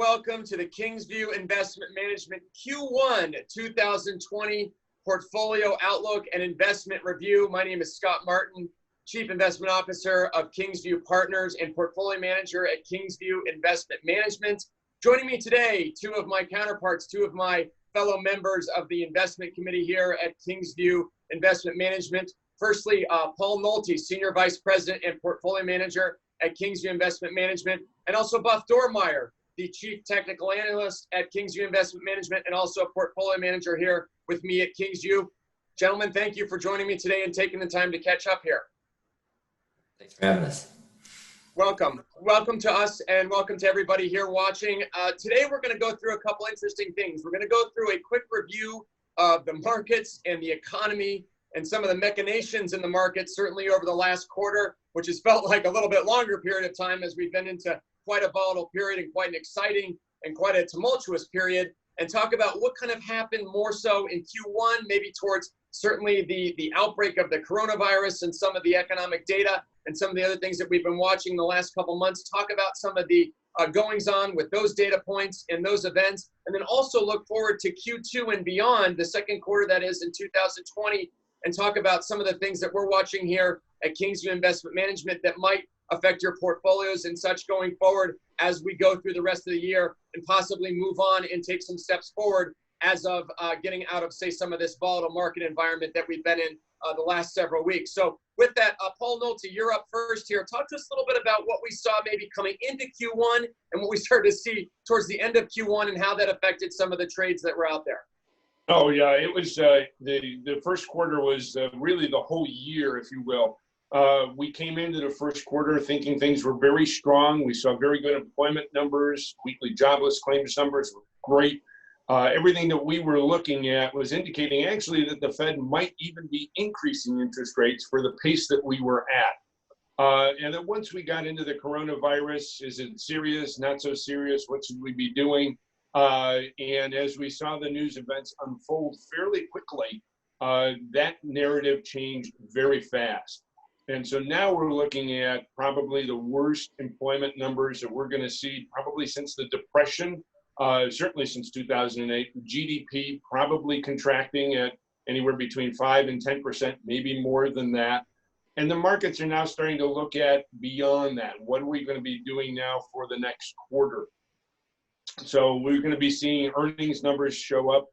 welcome to the Kingsview Investment Management Q1 2020 Portfolio Outlook and Investment Review. My name is Scott Martin, Chief Investment Officer of Kingsview Partners and Portfolio Manager at Kingsview Investment Management. Joining me today, two of my counterparts, two of my fellow members of the investment committee here at Kingsview Investment Management. Firstly, Paul Nolte, Senior Vice President and Portfolio Manager at Kingsview Investment Management, and also Buff Dormeyer, the Chief Technical Analyst at Kingsview Investment Management and also a Portfolio Manager here with me at Kingsview. Gentlemen, thank you for joining me today and taking the time to catch up here. Thanks for having us. Welcome. Welcome to us and welcome to everybody here watching. Today we're going to go through a couple interesting things. We're going to go through a quick review of the markets and the economy and some of the machinations in the market, certainly over the last quarter, which has felt like a little bit longer period of time as we've been into quite a volatile period and quite an exciting and quite a tumultuous period, and talk about what kind of happened more so in Q1, maybe towards certainly the outbreak of the coronavirus and some of the economic data and some of the other things that we've been watching the last couple months, talk about some of the goings on with those data points and those events, and then also look forward to Q2 and beyond, the second quarter that is in 2020, and talk about some of the things that we're watching here at Kingsview Investment Management that might affect your portfolios and such going forward as we go through the rest of the year and possibly move on and take some steps forward as of getting out of, say, some of this volatile market environment that we've been in the last several weeks. So with that, Paul Nolte, you're up first here. Talk to us a little bit about what we saw maybe coming into Q1 and what we started to see towards the end of Q1 and how that affected some of the trades that were out there. Oh, yeah, it was the first quarter was really the whole year, if you will. We came into the first quarter thinking things were very strong. We saw very good employment numbers. Weekly jobless claims numbers were great. Everything that we were looking at was indicating actually that the Fed might even be increasing interest rates for the pace that we were at. And then once we got into the coronavirus, is it serious, not so serious? What should we be doing? And as we saw the news events unfold fairly quickly, that narrative changed very fast. And so now we're looking at probably the worst employment numbers that we're going to see probably since the Depression, certainly since 2008. GDP probably contracting at anywhere between 5 and 10%, maybe more than that. And the markets are now starting to look at beyond that. What are we going to be doing now for the next quarter? So we're going to be seeing earnings numbers show up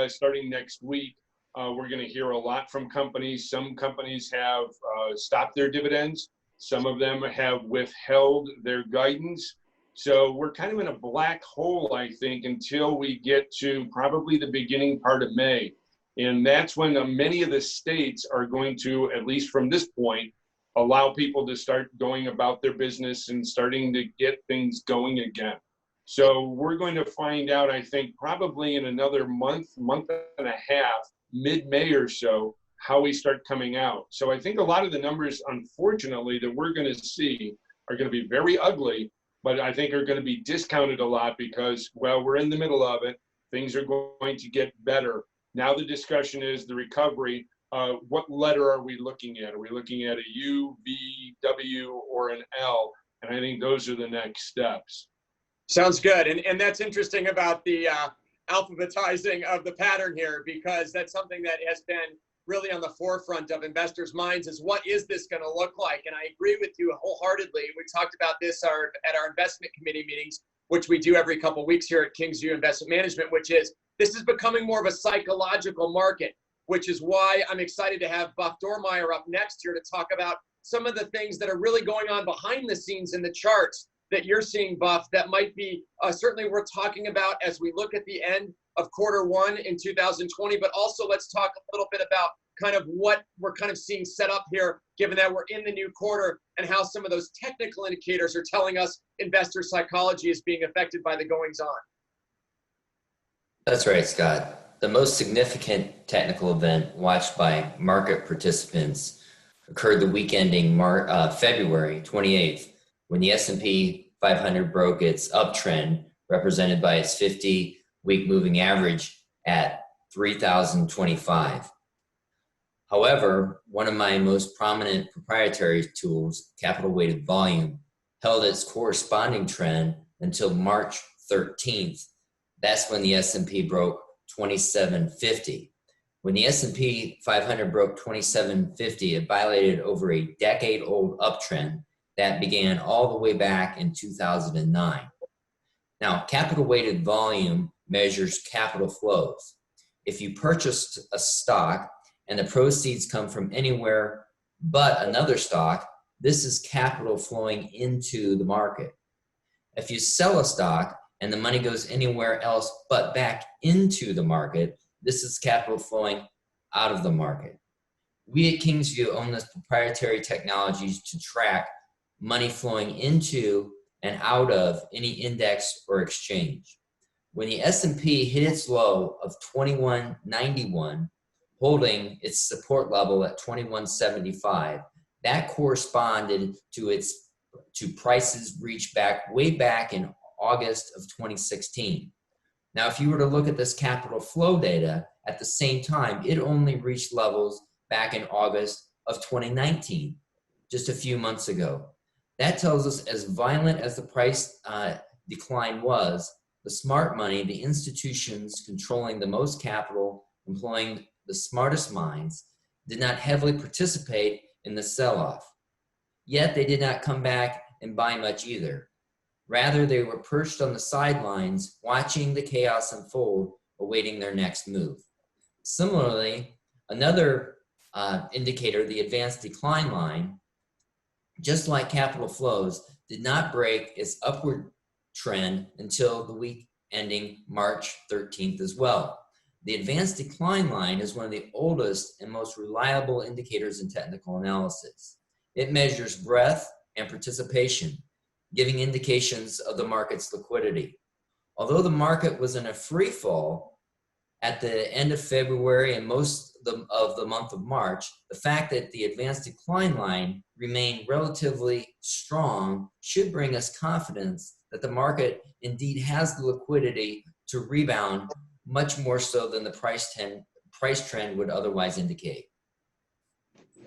starting next week. We're going to hear a lot from companies. Some companies have stopped their dividends. Some of them have withheld their guidance. So we're kind of in a black hole, I think, until we get to probably the beginning part of May. And that's when many of the states are going to, at least from this point, allow people to start going about their business and starting to get things going again. So we're going to find out, I think, probably in another month and a half, mid-May or so, how we start coming out. So I think a lot of the numbers, unfortunately, that we're going to see are going to be very ugly, but I think are going to be discounted a lot because, well, we're in the middle of it. Things are going to get better. Now the discussion is the recovery. What letter are we looking at? Are we looking at a U, V, W, or an L? And I think those are the next steps. Sounds good. And that's interesting about the alphabetizing of the pattern here, because that's something that has been really on the forefront of investors' minds is what is this going to look like? And I agree with you wholeheartedly. We talked about this at our investment committee meetings, which we do every couple of weeks here at Kingsview Investment Management, which is this is becoming more of a psychological market, which is why I'm excited to have Buff Dormeyer up next here to talk about some of the things that are really going on behind the scenes in the charts that you're seeing, Buff, that might be certainly worth talking about as we look at the end of quarter one in 2020, but also let's talk a little bit about kind of what we're kind of seeing set up here, given that we're in the new quarter, and how some of those technical indicators are telling us investor psychology is being affected by the goings on. That's right, Scott. The most significant technical event watched by market participants occurred the week ending February 28th, when the S&P 500 broke its uptrend, represented by its 50-week moving average at 3,025. However, one of my most prominent proprietary tools, capital weighted volume, held its corresponding trend until March 13th, that's when the S&P broke 2750. When the S&P 500 broke 2750, it violated over a decade-old uptrend that began all the way back in 2009. Now, capital-weighted volume measures capital flows. If you purchased a stock and the proceeds come from anywhere but another stock, this is capital flowing into the market. If you sell a stock and the money goes anywhere else but back into the market, this is capital flowing out of the market. We at Kingsview own this proprietary technologies to track money flowing into and out of any index or exchange. When the S&P hit its low of 2191, holding its support level at 2175, that corresponded to prices reached way back in August of 2016. Now, if you were to look at this capital flow data, at the same time, it only reached levels back in August of 2019, just a few months ago. That tells us, as violent as the price decline was, the smart money, the institutions controlling the most capital, employing the smartest minds, did not heavily participate in the sell-off. Yet they did not come back and buy much either. Rather, they were perched on the sidelines, watching the chaos unfold, awaiting their next move. Similarly, another indicator, the advanced decline line, just like capital flows, did not break its upward trend until the week ending March 13th as well. The advanced decline line is one of the oldest and most reliable indicators in technical analysis. It measures breadth and participation, giving indications of the market's liquidity. Although the market was in a free fall at the end of February and most of the month of March, the fact that the advanced decline line remained relatively strong should bring us confidence that the market indeed has the liquidity to rebound, much more so than the price trend would otherwise indicate.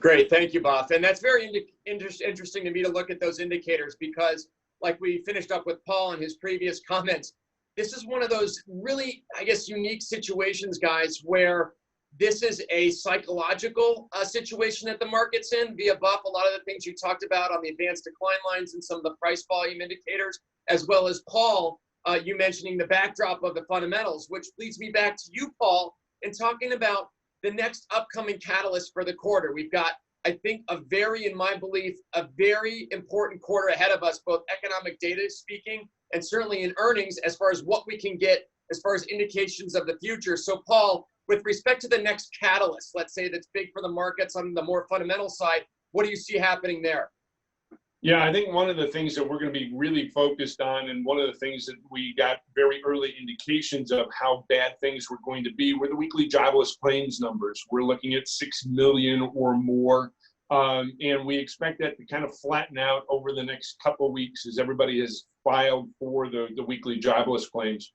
Great, thank you, Bob. And that's very interesting to me to look at those indicators because, like we finished up with Paul in his previous comments, this is one of those really, I guess, unique situations, guys, where this is a psychological situation that the market's in via Buff. A lot of the things you talked about on the advanced decline lines and some of the price volume indicators, as well as Paul, you mentioning the backdrop of the fundamentals, which leads me back to you, Paul, and talking about the next upcoming catalyst for the quarter. We've got, I think, in my belief, a very important quarter ahead of us, both economic data speaking and certainly in earnings as far as what we can get as far as indications of the future. So, Paul, with respect to the next catalyst, let's say that's big for the markets on the more fundamental side, what do you see happening there? Yeah, I think one of the things that we're going to be really focused on, and one of the things that we got very early indications of how bad things were going to be, were the weekly jobless claims numbers. We're looking at 6 million or more, and we expect that to kind of flatten out over the next couple of weeks as everybody has filed for the weekly jobless claims.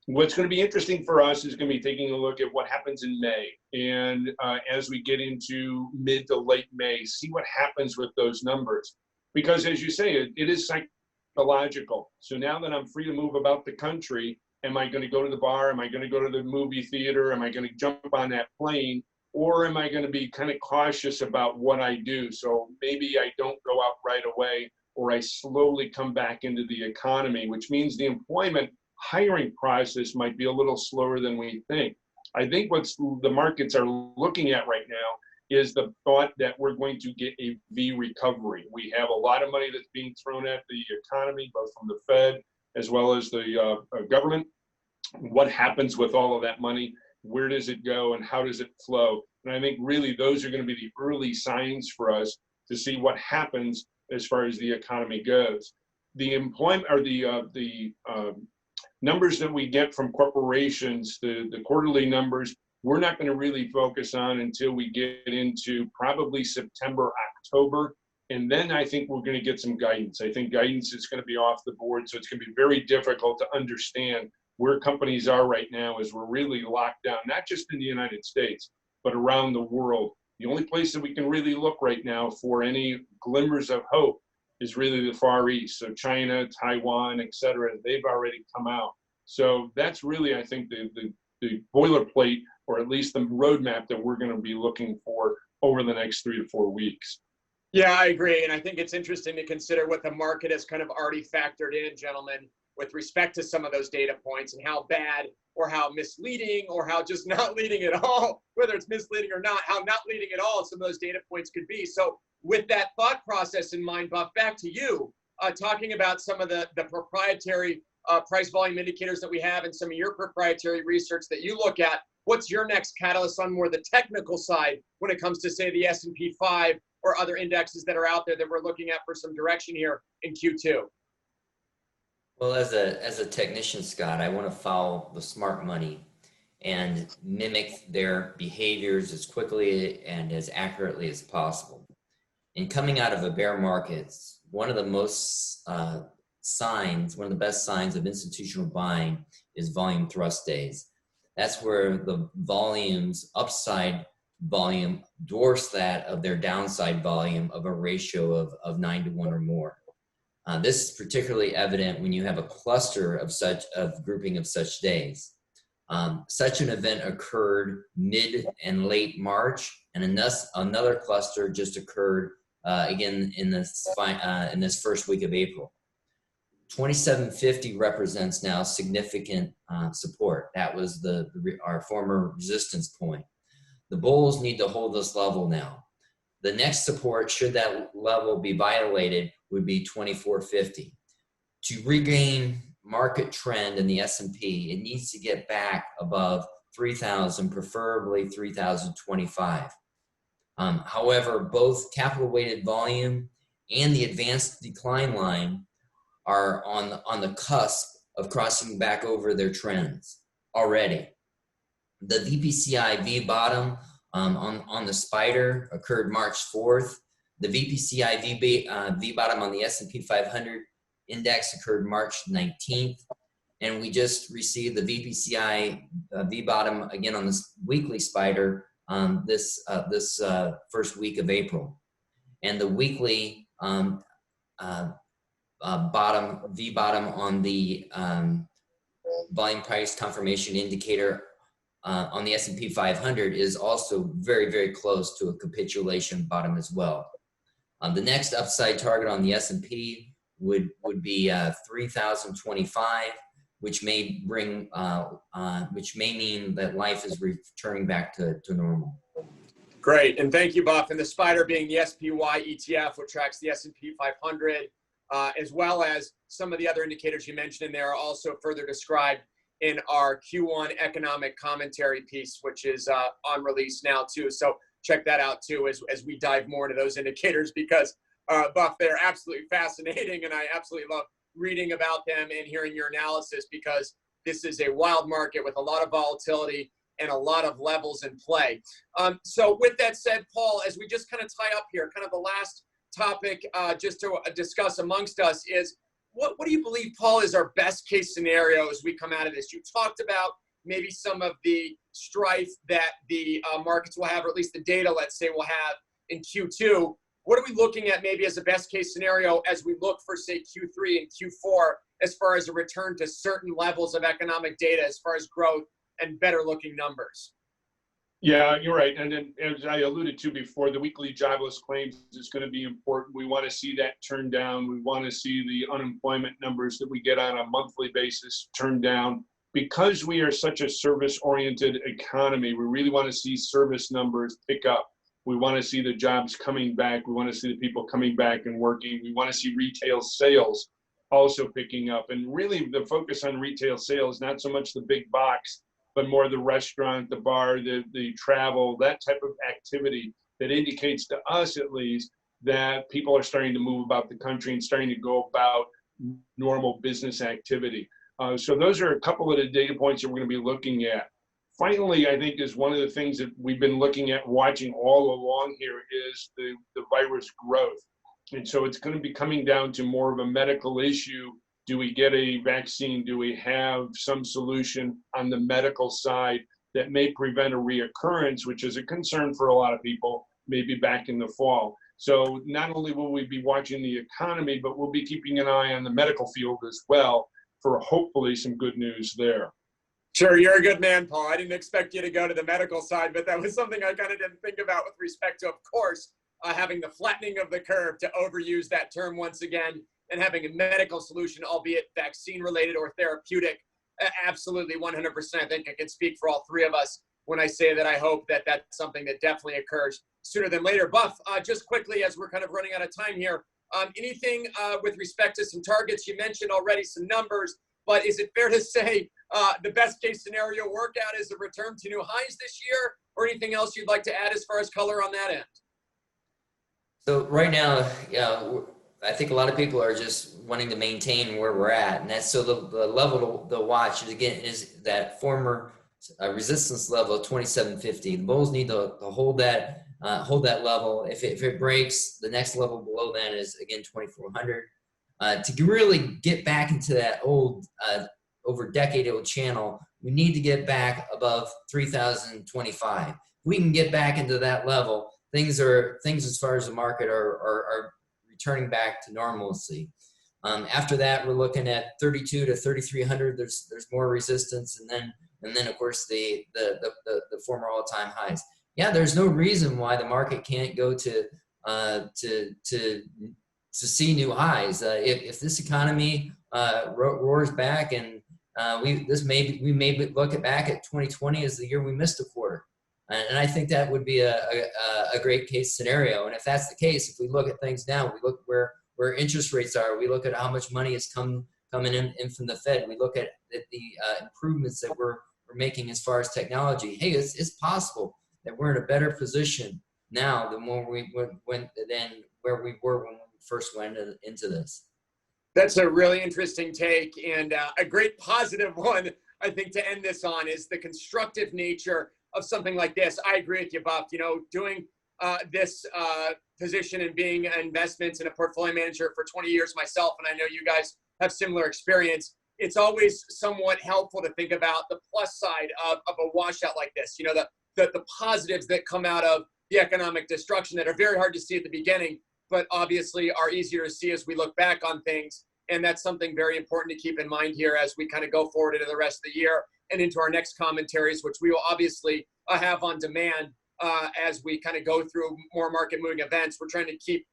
What's going to be interesting for us is going to be taking a look at what happens in May. And as we get into mid to late May, see what happens with those numbers. Because as you say, it is psychological. So now that I'm free to move about the country, am I going to go to the bar? Am I going to go to the movie theater? Am I going to jump on that plane? Or am I going to be kind of cautious about what I do? So maybe I don't go out right away, or I slowly come back into the economy, which means the employment hiring process might be a little slower than we think. I think what the markets are looking at right now is the thought that we're going to get a V recovery. We have a lot of money that's being thrown at the economy, both from the Fed as well as the government. What happens with all of that money? Where does it go and how does it flow? And I think really those are going to be the early signs for us to see what happens as far as the economy goes. The employment or the numbers that we get from corporations, the quarterly numbers, we're not going to really focus on until we get into probably September, October. And then I think we're going to get some guidance. I think guidance is going to be off the board. So it's going to be very difficult to understand where companies are right now as we're really locked down, not just in the United States, but around the world. The only place that we can really look right now for any glimmers of hope is really the Far East. So China, Taiwan, et cetera, they've already come out. So that's really, I think, the boilerplate, or at least the roadmap that we're going to be looking for over the next 3 to 4 weeks. Yeah, I agree. And I think it's interesting to consider what the market has kind of already factored in, gentlemen, with respect to some of those data points and how bad or how misleading or how just not leading at all, whether it's misleading or not, how not leading at all some of those data points could be. So with that thought process in mind, Buff, back to you, talking about some of the proprietary price volume indicators that we have and some of your proprietary research that you look at. What's your next catalyst on more the technical side when it comes to, say, the S&P 5 or other indexes that are out there that we're looking at for some direction here in Q2? Well, as a technician, Scott, I want to follow the smart money and mimic their behaviors as quickly and as accurately as possible. In coming out of a bear market, one of the best signs of institutional buying is volume thrust days. That's where the upside volume dwarfs that of their downside volume of a ratio of 9 to 1 or more. This is particularly evident when you have a cluster of grouping of such days. Such an event occurred mid and late March, and another cluster just occurred again in this first week of April. 2750 represents now significant support. That was our former resistance point. The bulls need to hold this level now. The next support, should that level be violated, would be 2450. To regain market trend in the S&P, it needs to get back above 3,000, preferably 3,025. However, both capital weighted volume and the advanced decline line are on the cusp of crossing back over their trends already. The VPCI V bottom on the spider occurred March 4th. The VPCI V bottom on the S&P 500 index occurred March 19th. And we just received the VPCI V bottom again on this weekly spider this first week of April. And the weekly V bottom on the volume price confirmation indicator on the S&P 500 is also very, very close to a capitulation bottom as well. The next upside target on the S&P would be 3,025, which may mean that life is returning back to normal. Great, and thank you, Buff. And the spider being the SPY ETF, which tracks the S&P 500, as well as some of the other indicators you mentioned in there are also further described in our Q1 economic commentary piece, which is on release now too. So check that out too as we dive more into those indicators, because Buff, they're absolutely fascinating, and I absolutely love reading about them and hearing your analysis, because this is a wild market with a lot of volatility and a lot of levels in play. So with that said, Paul, as we just kind of tie up here, kind of the last topic just to discuss amongst us is, what do you believe, Paul, is our best case scenario as we come out of this? You talked about maybe some of the strife that the markets will have, or at least the data, let's say, will have in Q2. What are we looking at maybe as a best case scenario as we look for, say, Q3 and Q4, as far as a return to certain levels of economic data, as far as growth and better looking numbers? Yeah, you're right. And then, as I alluded to before, the weekly jobless claims is going to be important. We want to see that turn down. We want to see the unemployment numbers that we get on a monthly basis turn down. Because we are such a service-oriented economy, we really want to see service numbers pick up. We want to see the jobs coming back. We want to see the people coming back and working. We want to see retail sales also picking up. And really, the focus on retail sales, not so much the big box, but more the restaurant, the bar, the travel, that type of activity that indicates to us, at least, that people are starting to move about the country and starting to go about normal business activity. So those are a couple of the data points that we're going to be looking at. Finally, I think is one of the things that we've been looking at, watching all along here, is the virus growth. And so it's going to be coming down to more of a medical issue. Do we get a vaccine? Do we have some solution on the medical side that may prevent a reoccurrence, which is a concern for a lot of people, maybe back in the fall. So not only will we be watching the economy, but we'll be keeping an eye on the medical field as well for hopefully some good news there. Sure, you're a good man, Paul. I didn't expect you to go to the medical side, but that was something I kind of didn't think about with respect to, of course, having the flattening of the curve, to overuse that term once again, and having a medical solution, albeit vaccine-related or therapeutic. Absolutely, 100%. I think I can speak for all three of us when I say that I hope that that's something that definitely occurs sooner than later. Buff, just quickly, as we're kind of running out of time here, anything with respect to some targets? You mentioned already some numbers, but is it fair to say the best case scenario workout is a return to new highs this year, or anything else you'd like to add as far as color on that end? So right now, I think a lot of people are just wanting to maintain where we're at, and that's so the level to watch is that former resistance level of 2750. The bulls need to hold that level. If it breaks, the next level below that is again 2400. To really get back into that old over decade-old channel, we need to get back above 3025. If we can get back into that level, things as far as the market are returning back to normalcy. After that, we're looking at 32 to 3300. There's more resistance, and then of course the former all-time highs. Yeah, there's no reason why the market can't go to see new highs. If this economy roars back, and we may look back at 2020 as the year we missed a quarter. And I think that would be a great case scenario. And if that's the case, if we look at things now, we look where interest rates are, we look at how much money is coming in from the Fed, we look at the improvements that we're making as far as technology. Hey, it's possible that we're in a better position now than where we were when we first went into this. That's a really interesting take, and a great positive one, I think, to end this on is the constructive nature of something like this. I agree with you, Buff. Doing this position and being investments and a portfolio manager for 20 years myself, and I know you guys have similar experience, it's always somewhat helpful to think about the plus side of a washout like this. The positives that come out of the economic destruction that are very hard to see at the beginning, but obviously are easier to see as we look back on things. And that's something very important to keep in mind here as we kind of go forward into the rest of the year and into our next commentaries, which we will obviously have on demand as we kind of go through more market moving events. We're trying to keep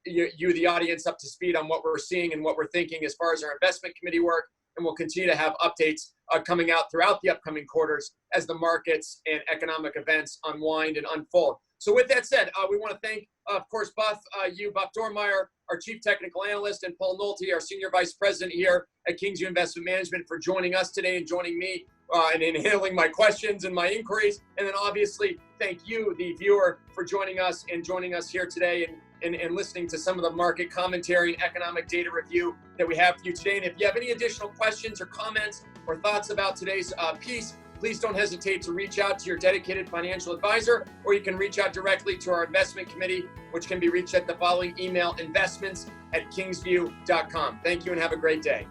you, the audience, up to speed on what we're seeing and what we're thinking as far as our investment committee work. And we'll continue to have updates coming out throughout the upcoming quarters as the markets and economic events unwind and unfold. So with that said, we want to thank, of course, Buff Dormeyer, our Chief Technical Analyst, and Paul Nolte, our Senior Vice President here at Kingsview Investment Management, for joining us today and joining me and in handling my questions and my inquiries. And then obviously, thank you, the viewer, for joining us here today and listening to some of the market commentary and economic data review that we have for you today. And if you have any additional questions or comments or thoughts about today's piece, please don't hesitate to reach out to your dedicated financial advisor, or you can reach out directly to our investment committee, which can be reached at the following email: investments@kingsview.com. Thank you and have a great day.